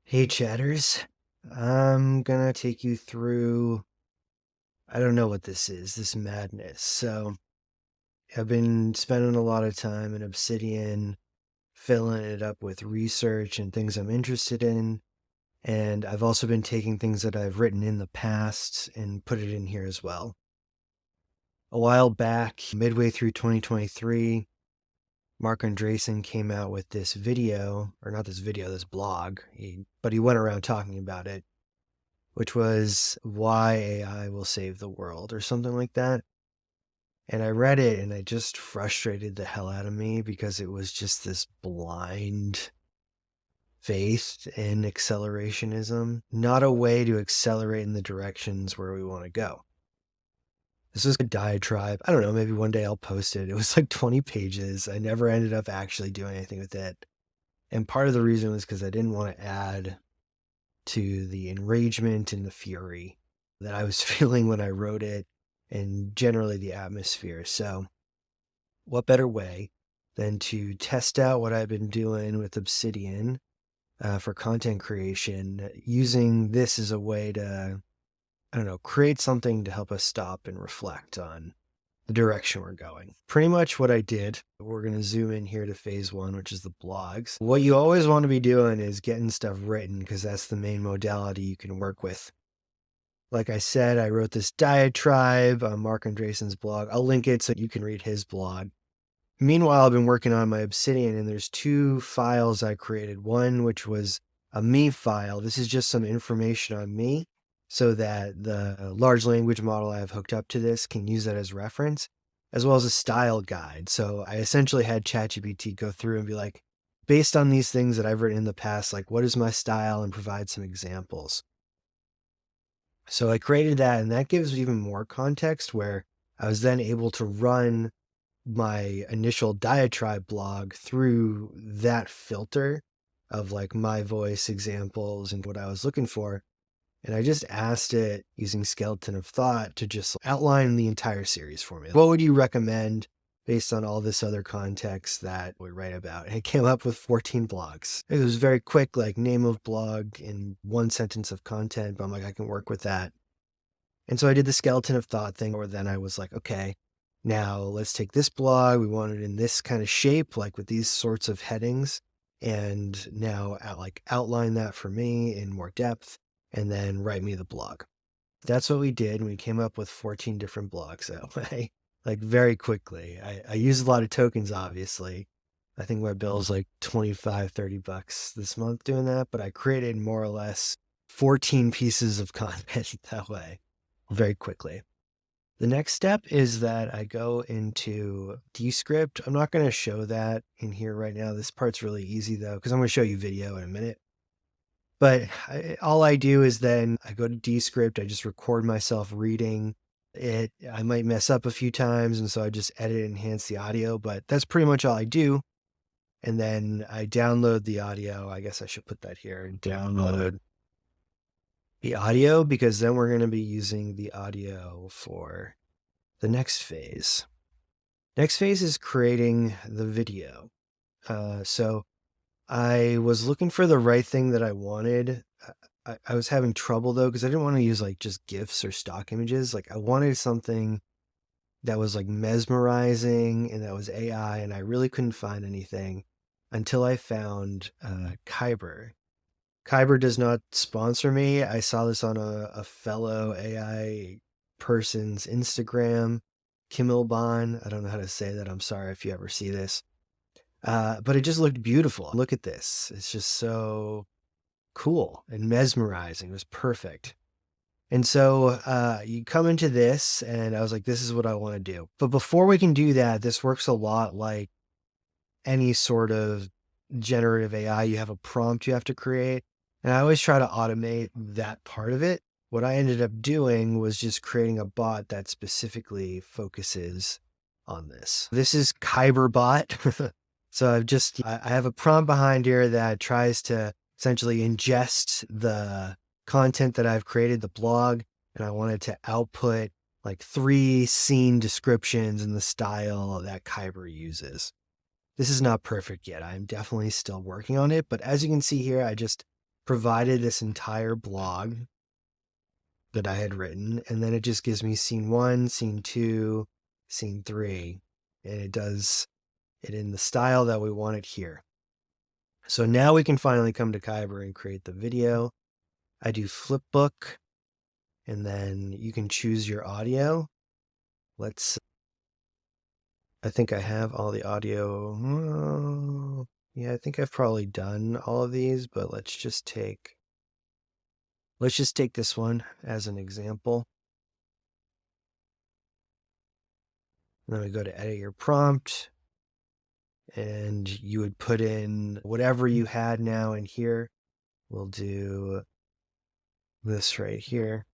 Hey, chatters. I'm gonna take you through, I don't know what this is, this madness. So, I've been spending a lot of time in Obsidian, filling it up with research and things I'm interested in. And I've also been taking things that I've written in the past and put it in here as well. A while back, midway through 2023, Mark Andreessen came out with this video, or not this video, this blog, but he went around talking about it, which was Why AI Will Save the World or something like that. And I read it and it just frustrated the hell out of me because it was just this blind faith in accelerationism, not a way to accelerate in the directions where we want to go. This was a diatribe. I don't know, maybe one day I'll post it. It was like 20 pages. I never ended up actually doing anything with it. And part of the reason was because I didn't want to add to the enragement and the fury that I was feeling when I wrote it, and generally the atmosphere. So what better way than to test out what I've been doing with Obsidian for content creation, using this as a way to, I don't know, create something to help us stop and reflect on the direction we're going. Pretty much what I did, we're going to zoom in here to phase one, which is the blogs. What you always want to be doing is getting stuff written because that's the main modality you can work with. Like I said, I wrote this diatribe on Mark Andreessen's blog. I'll link it so you can read his blog. Meanwhile, I've been working on my Obsidian, and there's two files I created. One, which was a me file. This is just some information on me so that the large language model I have hooked up to this can use that as reference, as well as a style guide. So I essentially had ChatGPT go through and be like, based on these things that I've written in the past, like, what is my style, and provide some examples. So I created that, and that gives even more context, where I was then able to run my initial diatribe blog through that filter of like my voice examples and what I was looking for. And I just asked it using Skeleton of Thought to just outline the entire series for me. What would you recommend based on all this other context that we write about? And it came up with 14 blogs. It was very quick, like name of blog in one sentence of content, but I'm like, I can work with that. And so I did the Skeleton of Thought thing, where then I was like, okay, now let's take this blog. We want it in this kind of shape, like with these sorts of headings. And now outline that for me in more depth, and then write me the blog. That's what we did. We came up with 14 different blogs that way, like very quickly. I use a lot of tokens, obviously. I think my bill is like 25, 30 bucks this month doing that, but I created more or less 14 pieces of content that way very quickly. The next step is that I go into Descript. I'm not going to show that in here right now. This part's really easy though, because I'm going to show you video in a minute. But all I do is then I go to Descript. I just record myself reading it. I might mess up a few times, and so I just edit and enhance the audio, but that's pretty much all I do. And then I download the audio. I guess I should put that here. Download the audio, because then we're going to be using the audio for the next phase. Next phase is creating the video. So I was looking for the right thing that I wanted. I was having trouble though, because I didn't want to use like just GIFs or stock images. Like I wanted something that was like mesmerizing and that was AI, and I really couldn't find anything until I found Kyra. Kyra does not sponsor me. I saw this on a fellow AI person's Instagram, Kimilban. I don't know how to say that. I'm sorry if you ever see this. But it just looked beautiful. Look at this. It's just so cool and mesmerizing. It was perfect. And so you come into this, and I was like, this is what I want to do. But before we can do that, this works a lot like any sort of generative AI. You have a prompt you have to create. And I always try to automate that part of it. What I ended up doing was just creating a bot that specifically focuses on this. This is Kyber bot. So I have a prompt behind here that tries to essentially ingest the content that I've created, the blog, and I wanted to output like 3 scene descriptions in the style that Kyber uses. This is not perfect yet. I'm definitely still working on it, but as you can see here, I just provided this entire blog that I had written, and then it just gives me scene 1, scene 2, scene 3, and it does it in the style that we want it here. So now we can finally come to Kyra and create the video. I do flipbook, and then you can choose your audio. I think I have all the audio. Yeah, I think I've probably done all of these, but let's just take this one as an example. And then we go to edit your prompt, and you would put in whatever you had now in here. We'll do this right here.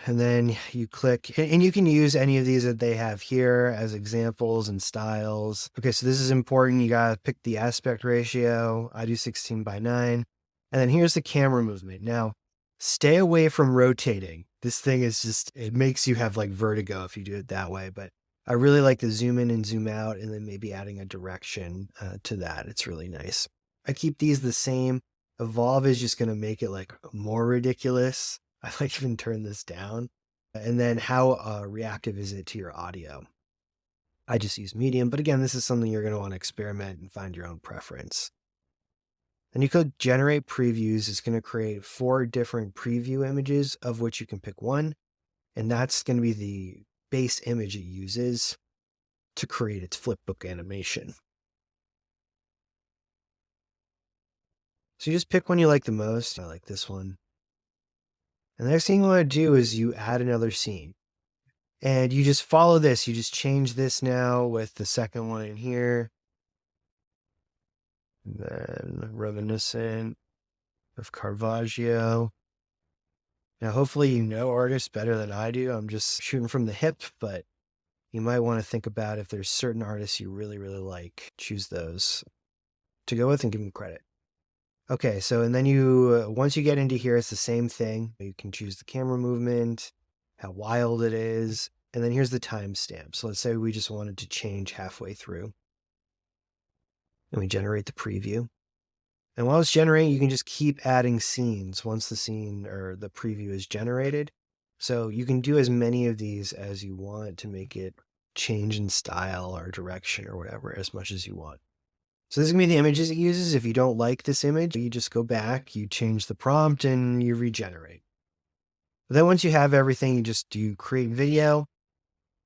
And then you click, and you can use any of these that they have here as examples and styles. Okay, so this is important. You gotta pick the aspect ratio. I do 16:9. And then here's the camera movement. Now, stay away from rotating. This thing is just, it makes you have like vertigo if you do it that way. But I really like the zoom in and zoom out, and then maybe adding a direction to that. It's really nice. I keep these the same. Evolve is just gonna make it like more ridiculous. I might even turn this down. And then how reactive is it to your audio? I just use medium, but again, this is something you're going to want to experiment and find your own preference. And you could generate previews. It's going to create 4 different preview images, of which you can pick one. And that's going to be the base image it uses to create its flipbook animation. So you just pick one you like the most. I like this one. And the next thing you want to do is you add another scene. And you just follow this. You just change this now with the second one in here. And then reminiscent of Caravaggio. Now, hopefully you know artists better than I do. I'm just shooting from the hip, but you might want to think about if there's certain artists you really, really like. Choose those to go with and give them credit. Okay, so and then you, once you get into here, it's the same thing. You can choose the camera movement, how wild it is, and then here's the timestamp. So let's say we just wanted to change halfway through. And we generate the preview. And while it's generating, you can just keep adding scenes once the scene or the preview is generated. So you can do as many of these as you want to make it change in style or direction or whatever as much as you want. So this is going to be the images it uses. If you don't like this image, you just go back, you change the prompt, and you regenerate. But then once you have everything, you just do create video,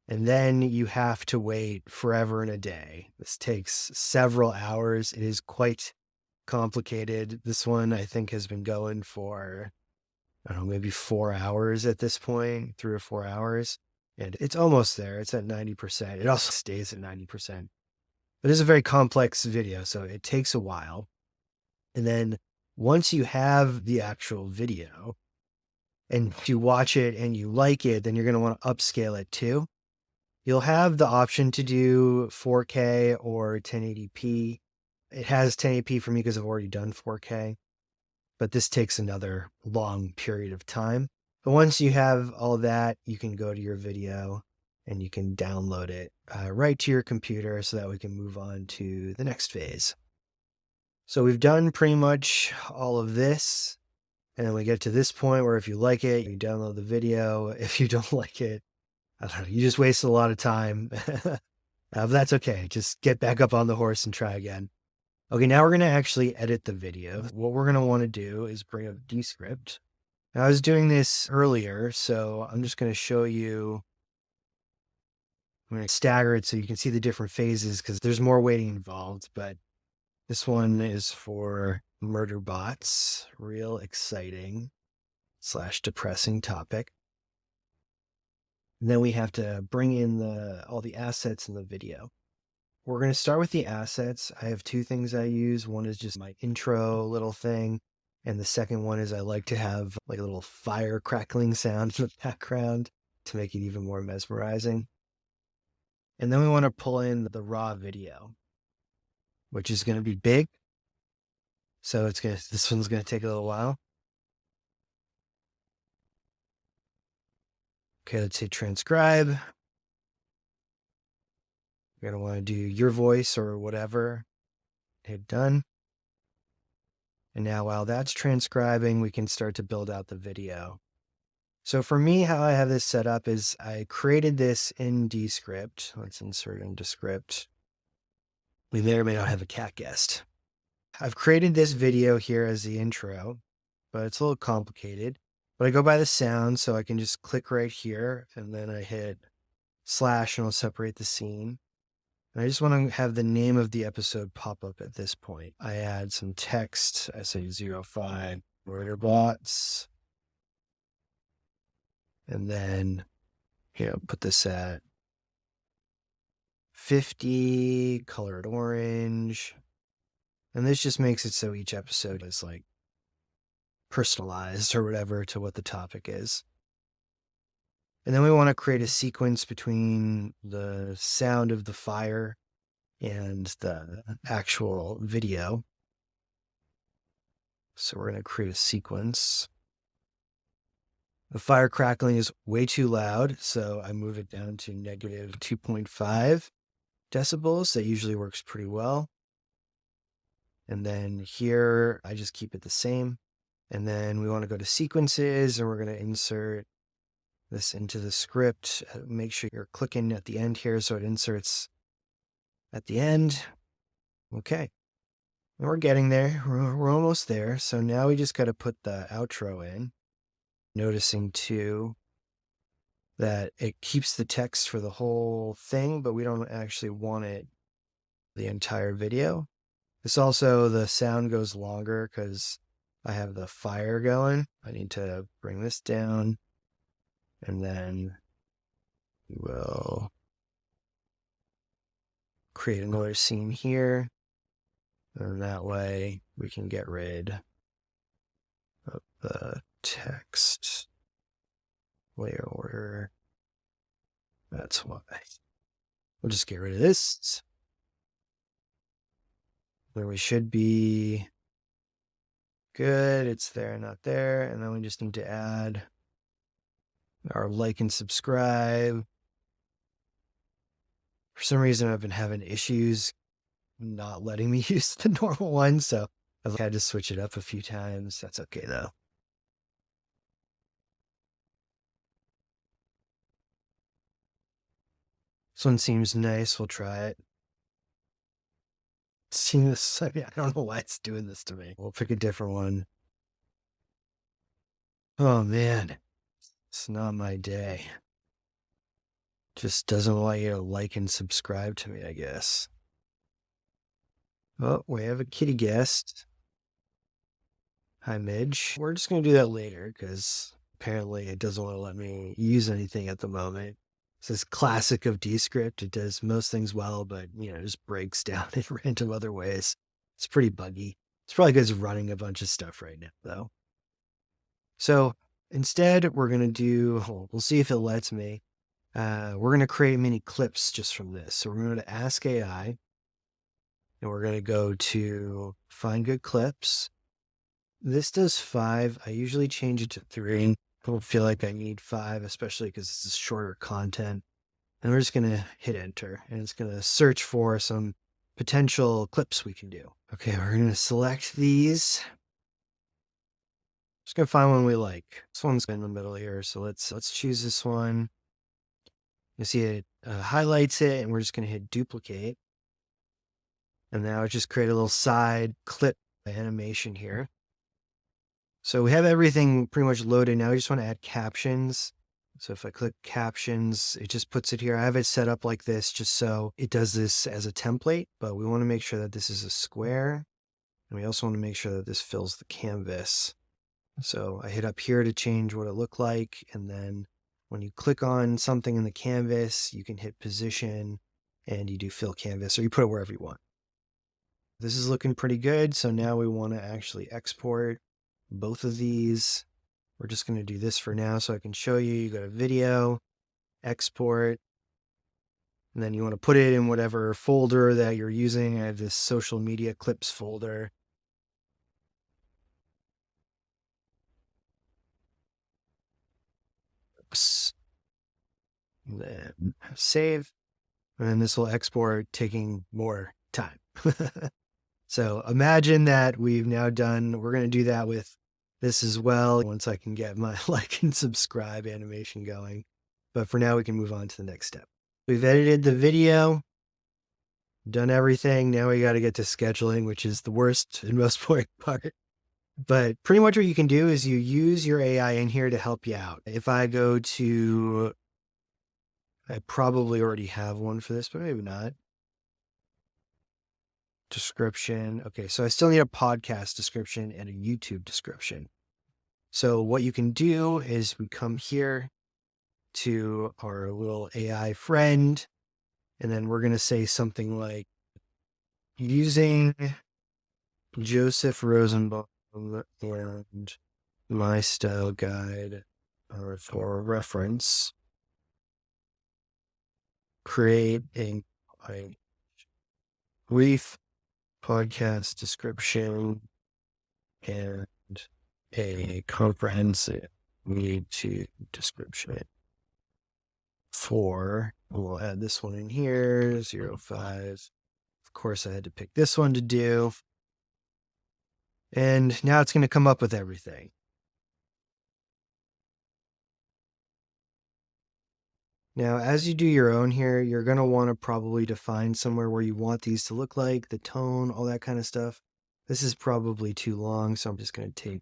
and then you have to wait forever and a day. This takes several hours. It is quite complicated. This one, I think, has been going for, I don't know, maybe 4 hours at this point, 3 or 4 hours. And it's almost there. It's at 90%. It also stays at 90%. But it's a very complex video, so it takes a while. And then once you have the actual video and you watch it and you like it, then you're going to want to upscale it too. You'll have the option to do 4K or 1080p. It has 1080p for me because I've already done 4K, but this takes another long period of time. But once you have all that, you can go to your video and you can download it right to your computer so that we can move on to the next phase. So we've done pretty much all of this. And then we get to this point where if you like it, you download the video. If you don't like it, I don't know, you just wasted a lot of time. But that's okay. Just get back up on the horse and try again. Okay, now we're going to actually edit the video. What we're going to want to do is bring up Descript. Now, I was doing this earlier, so I'm just going to show you. I'm going to stagger it so you can see the different phases because there's more waiting involved. But this one is for murder bots, real exciting / depressing topic. And then we have to bring in all the assets in the video. We're going to start with the assets. I have 2 things I use. One is just my intro little thing. And the second one is I like to have like a little fire crackling sound in the background to make it even more mesmerizing. And then we want to pull in the raw video, which is going to be big. So this one's going to take a little while. Okay, let's hit transcribe. You're going to want to do your voice or whatever. Hit done. And now while that's transcribing, we can start to build out the video. So for me, how I have this set up is I created this in Descript. Let's insert into script. We may or may not have a cat guest. I've created this video here as the intro, but it's a little complicated. But I go by the sound, so I can just click right here, and then I hit slash, and I'll separate the scene. And I just want to have the name of the episode pop up at this point. I add some text. I say 05 Reuters bots. And then, put this at 50, colored orange. And this just makes it so each episode is like personalized or whatever to what the topic is. And then we want to create a sequence between the sound of the fire and the actual video. So we're going to create a sequence. The fire crackling is way too loud, so I move it down to negative 2.5 decibels. That usually works pretty well. And then here, I just keep it the same. And then we want to go to sequences, and we're going to insert this into the script. Make sure you're clicking at the end here so it inserts at the end. Okay. And we're getting there. We're almost there. So now we just got to put the outro in. Noticing too that it keeps the text for the whole thing, but we don't actually want it the entire video. This also, the sound goes longer because I have the fire going. I need to bring this down, and then we'll create another scene here. And that way we can get rid of the text layer order. That's why. We'll just get rid of this. Where we should be good. It's there, not there. And then we just need to add our like and subscribe. For some reason, I've been having issues not letting me use the normal one, so I've had to switch it up a few times. That's okay, though. This one seems nice. We'll try it. Seeing this, I don't know why it's doing this to me. We'll pick a different one. Oh, man. It's not my day. Just doesn't want you to like and subscribe to me, I guess. Oh, we have a kitty guest. Hi, Midge. We're just going to do that later because apparently it doesn't want to let me use anything at the moment. It's this classic of Descript. It does most things well, but, it just breaks down in random other ways. It's pretty buggy. It's probably because it's running a bunch of stuff right now, though. So instead, we're going to do, we'll see if it lets me. We're going to create mini clips just from this. So we're going to ask AI, and we're going to go to find good clips. This does 5. I usually change it to 3. I don't feel like I need 5, especially because this is shorter content. And we're just going to hit enter, and it's going to search for some potential clips we can do. Okay, we're going to select these. Just going to find one we like. This one's in the middle here, so let's choose this one. You see it highlights it, and we're just going to hit duplicate. And now it just create a little side clip animation here. So we have everything pretty much loaded. Now we just want to add captions. So if I click captions, it just puts it here. I have it set up like this just so it does this as a template, but we want to make sure that this is a square. And we also want to make sure that this fills the canvas. So I hit up here to change what it looked like. And then when you click on something in the canvas, you can hit position and you do fill canvas, or you put it wherever you want. This is looking pretty good. So now we want to actually export both of these. We're just going to do this for now so I can show you. You go to video, export, and then you want to put it in whatever folder that you're using. I have this social media clips folder. Oops. And then save. and this will export taking more time. So imagine that we've now done, we're going to do that with this as well once I can get my like and subscribe animation going. But for now, we can move on to the next step. We've edited the video, done everything. Now we got to get to scheduling, which is the worst and most boring part. But pretty much what you can do is you use your AI in here to help you out. If I go to, I probably already have one for this, but maybe not. Description. Okay, so I still need a podcast description and a YouTube description. So what you can do is we come here to our little AI friend, and then we're going to say something like using Joseph Rosenbaum and my style guide for reference, create a brief podcast description and a comprehensive YouTube description for, we'll add this one in here, 05. Of course, I had to pick this one to do. And now it's going to come up with everything. Now, as you do your own here, you're going to want to probably define somewhere where you want these to look like, the tone, all that kind of stuff. This is probably too long, so I'm just going to take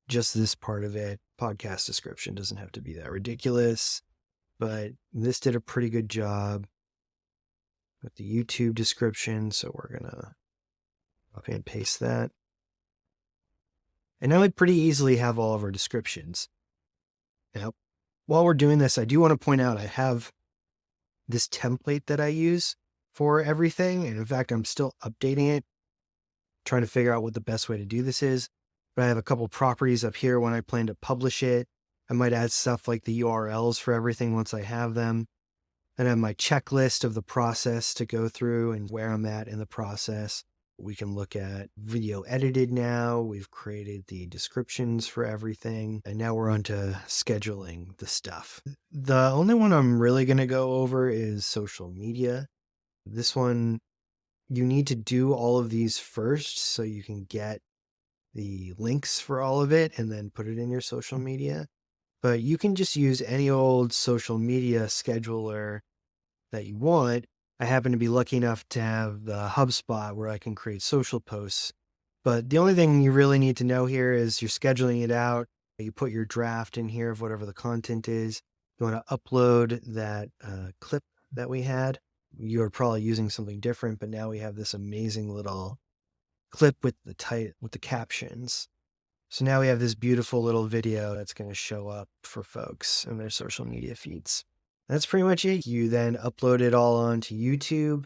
just this part of it. Podcast description doesn't have to be that ridiculous, but this did a pretty good job with the YouTube description, so we're going to copy and paste that. And now we pretty easily have all of our descriptions. Now, while we're doing this, I do want to point out I have this template that I use for everything. And in fact, I'm still updating it, trying to figure out what the best way to do this is. But I have a couple properties up here when I plan to publish it. I might add stuff like the URLs for everything once I have them. Then I have my checklist of the process to go through and where I'm at in the process. We can look at video edited now. We've created the descriptions for everything. And now we're on to scheduling the stuff. The only one I'm really going to go over is social media. This one, you need to do all of these first so you can get the links for all of it and then put it in your social media. But you can just use any old social media scheduler that you want. I happen to be lucky enough to have the HubSpot where I can create social posts. But the only thing you really need to know here is you're scheduling it out. You put your draft in here of whatever the content is. You want to upload that clip that we had. You're probably using something different, but now we have this amazing little clip with the captions. So now we have this beautiful little video that's going to show up for folks in their social media feeds. That's pretty much it. You then upload it all onto YouTube.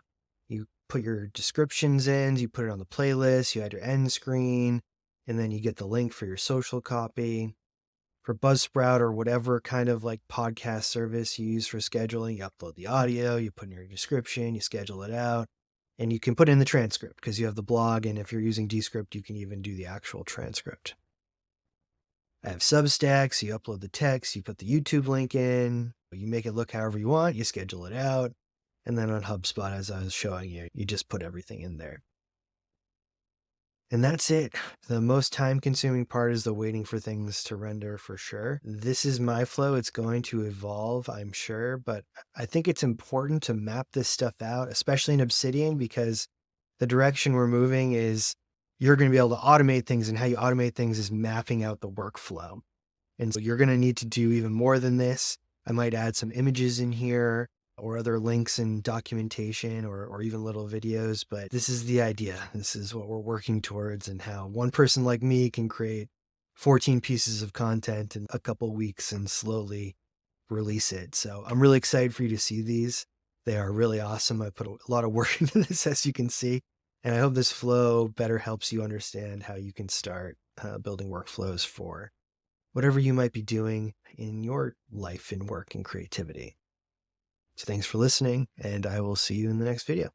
You put your descriptions in, you put it on the playlist, you add your end screen, and then you get the link for your social copy. For Buzzsprout or whatever kind of like podcast service you use for scheduling, you upload the audio, you put in your description, you schedule it out, and you can put in the transcript because you have the blog. And if you're using Descript, you can even do the actual transcript. I have Substack, so you upload the text, you put the YouTube link in, you make it look however you want, you schedule it out, and then on HubSpot, as I was showing you, you just put everything in there. And that's it. The most time-consuming part is the waiting for things to render for sure. This is my flow. It's going to evolve, I'm sure, but I think it's important to map this stuff out, especially in Obsidian, because the direction we're moving is you're going to be able to automate things, and how you automate things is mapping out the workflow. And so you're going to need to do even more than this. I might add some images in here or other links and documentation or even little videos, but this is the idea. This is what we're working towards, and how one person like me can create 14 pieces of content in a couple weeks and slowly release it. So I'm really excited for you to see these. They are really awesome. I put a lot of work into this, as you can see. And I hope this flow better helps you understand how you can start building workflows for whatever you might be doing in your life and work and creativity. So thanks for listening, and I will see you in the next video.